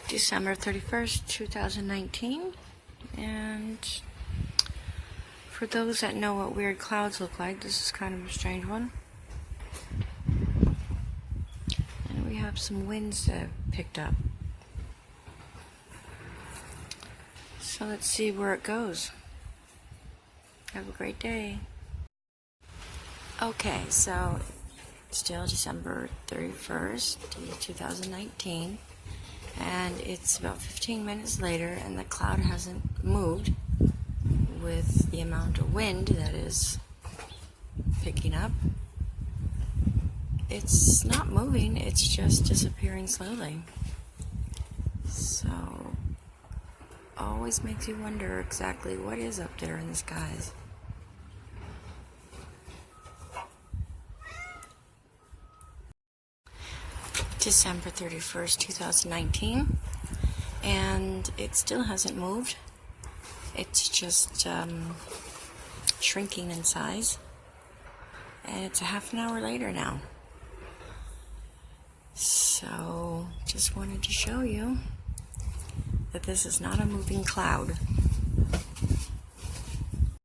December 31st, 2019, and for those that know what weird clouds look like, this is kind of a strange one. And we have some winds that have picked up. So let's see where it goes. Have a great day. Okay, so still December 31st, 2019. And it's about 15 minutes later, and the cloud hasn't moved with the amount of wind that is picking up. It's not moving, it's just disappearing slowly. So, always makes you wonder exactly what is up there in the skies. December 31st, 2019, and it still hasn't moved. It's just shrinking in size, and it's a half an hour later now. So just wanted to show you that this is not a moving cloud.